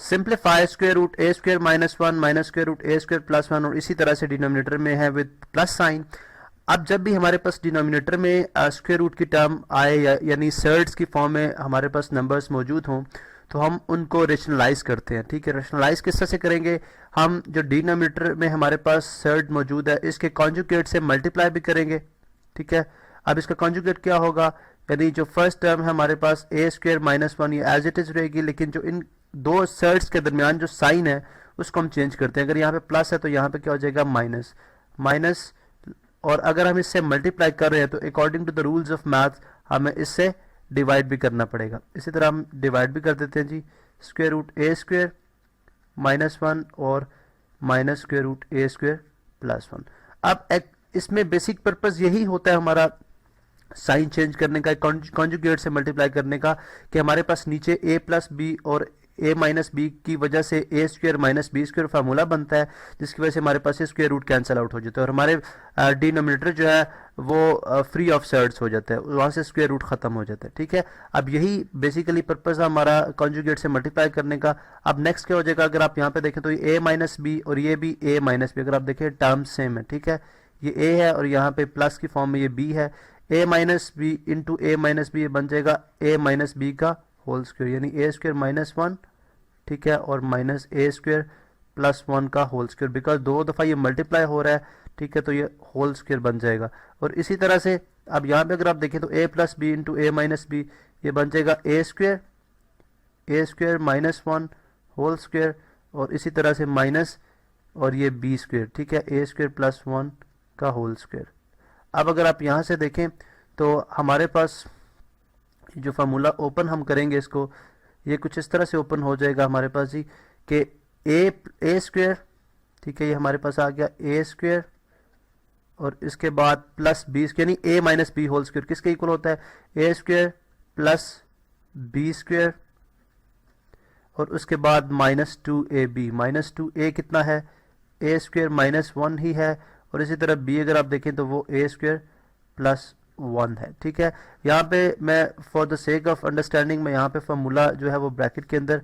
Simplify square root ए square minus square root ए square plus one, और इसी तरह से डिनोमिनेटर में है विद प्लस साइन। अब जब भी हमारे पास डिनोमिनेटर में स्क्वायर रूट की टर्म आए यानी सर्ड्स की फॉर्म में हमारे पास नंबर्स मौजूद हों तो हम उनको रेशनलाइज करते हैं। ठीक है, रेशनलाइज किस तरह से करेंगे, हम जो डिनोमिनेटर में हमारे पास सर्ड मौजूद है इसके कॉन्जुगेट से मल्टीप्लाई भी करेंगे। ठीक है, अब इसका कॉन्जुगेट क्या होगा, यानी जो फर्स्ट टर्म है हमारे पास ए स्क्वायर माइनस वन ये एज इट इज रहेगी, लेकिन जो इन दो सर्ड्स के दरमियान जो साइन है उसको हम चेंज करते हैं। अगर यहाँ पे प्लस है तो यहाँ पे क्या हो जाएगा माइनस माइनस, और अगर हम इससे मल्टीप्लाई कर रहे हैं तो according to the rules of math हमें इससे डिवाइड भी करना पड़ेगा। इसी तरह हम डिवाइड भी कर देते हैं जी, स्क्वायर रूट ए स्क्वायर माइनस वन और माइनस स्क्वायर रूट ए स्क्वायर प्लस वन। अब इसमें बेसिक पर्पस यही होता है हमारा साइन चेंज करने का, कॉन्जुगेट से मल्टीप्लाई करने का, कि हमारे पास नीचे a प्लस बी और a माइनस बी की वजह से A square minus B square formula बनता है, जिसकी वजह से हमारे पास स्क्वायर रूट कैंसिल आउट हो जाता है और हमारे डिनोमिनेटर जो है वो फ्री ऑफ सर्ड्स हो जाता है, वहाँ से स्क्वायर रूट खत्म हो जाता है। ठीक है, अब यही बेसिकली पर्पज है हमारा कॉन्जुगेट से मल्टीप्लाई करने का। अब नेक्स्ट क्या हो जाएगा, अगर आप यहाँ पे देखें तो ये a माइनस बी और ये भी a माइनस बी, अगर आप देखें टर्म्स सेम है। ठीक है, ये a है और यहाँ पे प्लस की फॉर्म में ये b है, a minus B into A minus B बन जाएगा a माइनस बी का होल स्क्वायर, यानी ए स्क्वायर माइनस वन, ठीक है, और minus A square plus one का होल स्क्वायर, बिकॉज दो दफ़ा ये मल्टीप्लाई हो रहा है। ठीक है, तो ये होल स्क्वायर बन जाएगा। और इसी तरह से अब यहाँ पे अगर आप देखें तो a plus B into A minus B ये बन जाएगा A square minus one whole square, और इसी तरह से माइनस और ये बी स्क्वायर। ठीक है, ए स्क्वायर प्लस वन का होल स्क्वायर। अब अगर आप यहाँ से देखें तो हमारे पास जो फार्मूला ओपन हम करेंगे इसको, ये कुछ इस तरह से ओपन हो जाएगा हमारे पास जी कि ए स्क्वायर, ठीक है, ये हमारे पास आ गया ए स्क्वायर और इसके बाद प्लस बी स्क्वायर, यानी A minus B whole square किसके इक्वल होता है, A square plus B square, और उसके बाद minus two A B, minus two A कितना है, ए स्क्वायर माइनस वन ही है, और इसी तरह बी अगर आप देखें तो वो ए स्क्वायर प्लस वन है। ठीक है, यहाँ पे मैं for the sake of understanding मैं यहाँ पे फार्मूला जो है वो ब्रैकेट के अंदर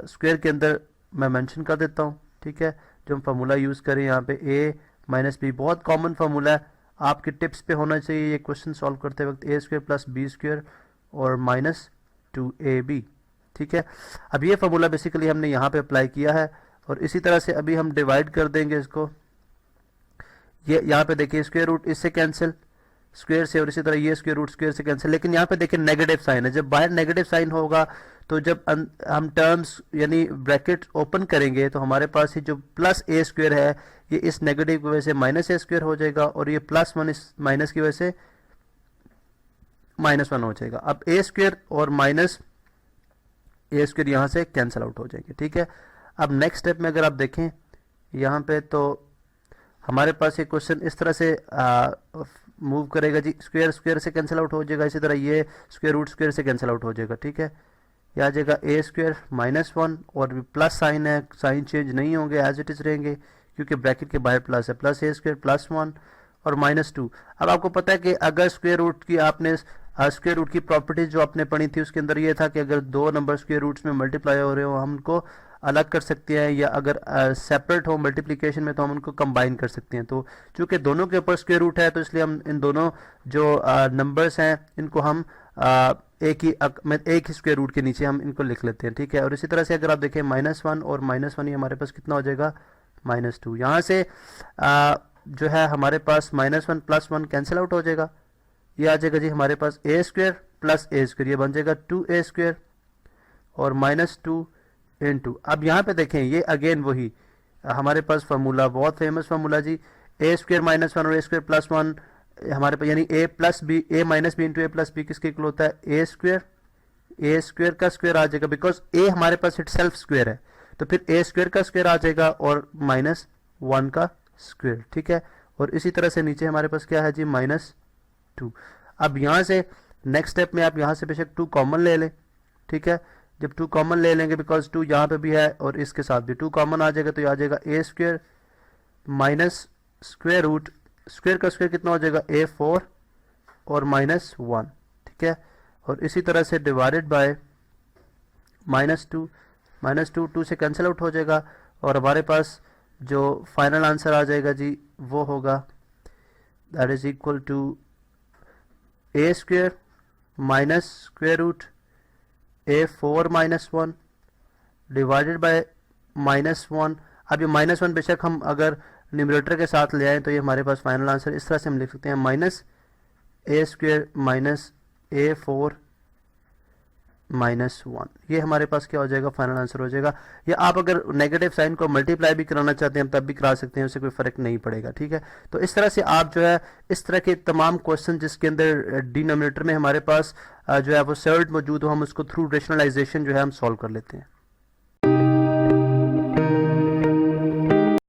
स्क्वायर के अंदर मैं मेंशन कर देता हूँ। ठीक है, जो हम फार्मूला यूज़ करें यहाँ पे ए माइनस बी बहुत कॉमन फार्मूला है, आपके टिप्स पे होना चाहिए ये क्वेश्चन सॉल्व करते वक्त, ए स्क्वायर प्लस बी स्क्वायर और माइनस टू ए बी। ठीक है, अब ये फार्मूला बेसिकली हमने यहाँ पे अप्लाई किया है, और इसी तरह से अभी हम डिवाइड कर देंगे इसको। ये यहाँ पे देखिए स्क्वायर रूट इससे कैंसिल स्क्वायर से, और इसी तरह ये स्क्वायर रूट स्क्वायर से कैंसिल, लेकिन यहाँ पे देखिए नेगेटिव साइन है। जब बाहर नेगेटिव साइन होगा तो जब हम टर्म्स यानी ब्रैकेट ओपन करेंगे तो हमारे पास ये जो प्लस ए स्क्वायर है ये इस नेगेटिव की वजह से माइनस ए स्क्वायर हो जाएगा, और ये प्लस वन इस माइनस की वजह से माइनस वन हो जाएगा। अब ए स्क्वायर और माइनस ए स्क्वायर यहाँ से कैंसिल आउट हो जाएंगे। ठीक है, अब नेक्स्ट स्टेप में अगर आप देखें यहाँ पे तो हमारे पास ये क्वेश्चन इस तरह से मूव करेगा जी, स्क्वायर स्क्वायर से कैंसिल आउट हो जाएगा, इसी तरह ये स्क्वायर रूट स्क्वायर से कैंसिल आउट हो जाएगा। ठीक है, ये आ जाएगा ए स्क्वायर माइनस वन, और प्लस साइन है, साइन चेंज नहीं होंगे एज इट इज रहेंगे क्योंकि ब्रैकेट के बाहर प्लस है, plus A square plus one और माइनस टू। अब आपको पता है कि अगर स्क्वायर रूट की आपने स्क्वायर रूट की प्रॉपर्टीज जो आपने पढ़ी थी उसके अंदर ये था कि अगर दो नंबर स्क्वायर रूट्स में मल्टीप्लाई हो रहे हो हम उनको अलग कर सकते हैं, या अगर सेपरेट हो मल्टीप्लिकेशन में तो हम उनको कंबाइन कर सकते हैं। तो चूंकि दोनों के ऊपर स्क्वायर रूट है तो इसलिए हम इन दोनों जो नंबर्स हैं इनको हम एक ही स्क्वायर रूट के नीचे हम इनको लिख लेते हैं। ठीक है, और इसी तरह से अगर आप देखें माइनस वन और माइनस वन, ये हमारे पास कितना हो जाएगा माइनस टू। यहाँ से जो है हमारे पास minus one plus one cancel out हो जाएगा, ये आ जाएगा जी हमारे पास A square plus A square, ये बन जाएगा टू ए स्क्वायर और माइनस टू इनटू। अब यहाँ पे देखें ये अगेन वही हमारे पास फार्मूला बहुत फेमस फार्मूला जी, ए स्क्वायर माइनस वन और ए स्क्वायर प्लस वन हमारे पास, यानी A plus B A minus B into A plus B किसके इक्वल होता है, ए स्क्वायर का स्क्वायर आ जाएगा, बिकॉज ए हमारे पास इट सेल्फ स्क्वायर है तो फिर ए स्क्वायर का स्क्वायर आ जाएगा और माइनस वन का स्क्वायर। ठीक है, और इसी तरह से नीचे हमारे पास क्या है जी माइनस टू। अब यहाँ से नेक्स्ट स्टेप में आप यहाँ से बेशक टू कॉमन ले लें। ठीक है, जब टू कॉमन ले लेंगे बिकॉज टू यहाँ पे भी है और इसके साथ भी टू कॉमन आ जाएगा तो ये आ जाएगा A square minus square root square का स्क्वायर कितना हो जाएगा ए फोर और माइनस वन। ठीक है, और इसी तरह से डिवाइडेड बाय माइनस -2 2 से कैंसिल आउट हो जाएगा और हमारे पास जो फाइनल आंसर आ जाएगा जी वो होगा that is equal to A square minus square root A4 माइनस 1 डिवाइडेड बाय -1। अब ये -1 बेशक हम अगर न्यूमरेटर के साथ ले आए तो ये हमारे पास फाइनल आंसर इस तरह से हम लिख सकते हैं माइनस ए स्क्वेयर माइनस A4 -1। ये हमारे पास क्या हो जाएगा, फाइनल आंसर हो जाएगा। या आप अगर नेगेटिव साइन को मल्टीप्लाई भी कराना चाहते हैं तब भी करा सकते हैं, उससे कोई फर्क नहीं पड़ेगा। ठीक है, तो इस तरह से आप जो है इस तरह के तमाम क्वेश्चन जिसके अंदर डिनोमिनेटर में हमारे पास जो है वो सर्ड मौजूद हो, हम उसको थ्रू रेशनलाइजेशन जो है हम सॉल्व कर लेते हैं।